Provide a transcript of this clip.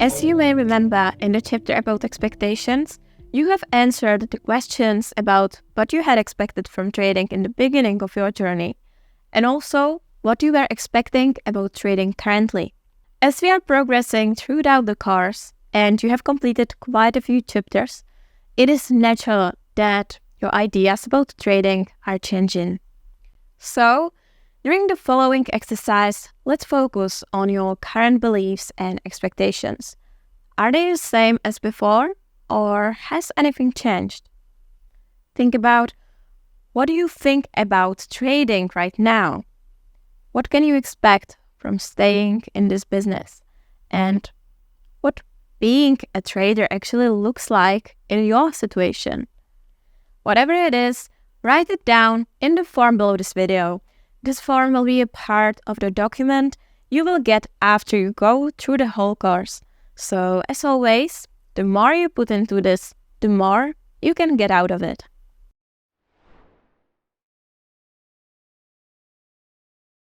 As you may remember in the chapter about expectations, you have answered the questions about what you had expected from trading in the beginning of your journey, and also what you were expecting about trading currently. As we are progressing throughout the course, and you have completed quite a few chapters, it is natural that your ideas about trading are changing. So, during the following exercise, let's focus on your current beliefs and expectations. Are they the same as before, or has anything changed? Think about, what do you think about trading right now? What can you expect from staying in this business? And what being a trader actually looks like in your situation? Whatever it is, write it down in the form below this video. This form will be a part of the document you will get after you go through the whole course. So, as always, the more you put into this, the more you can get out of it.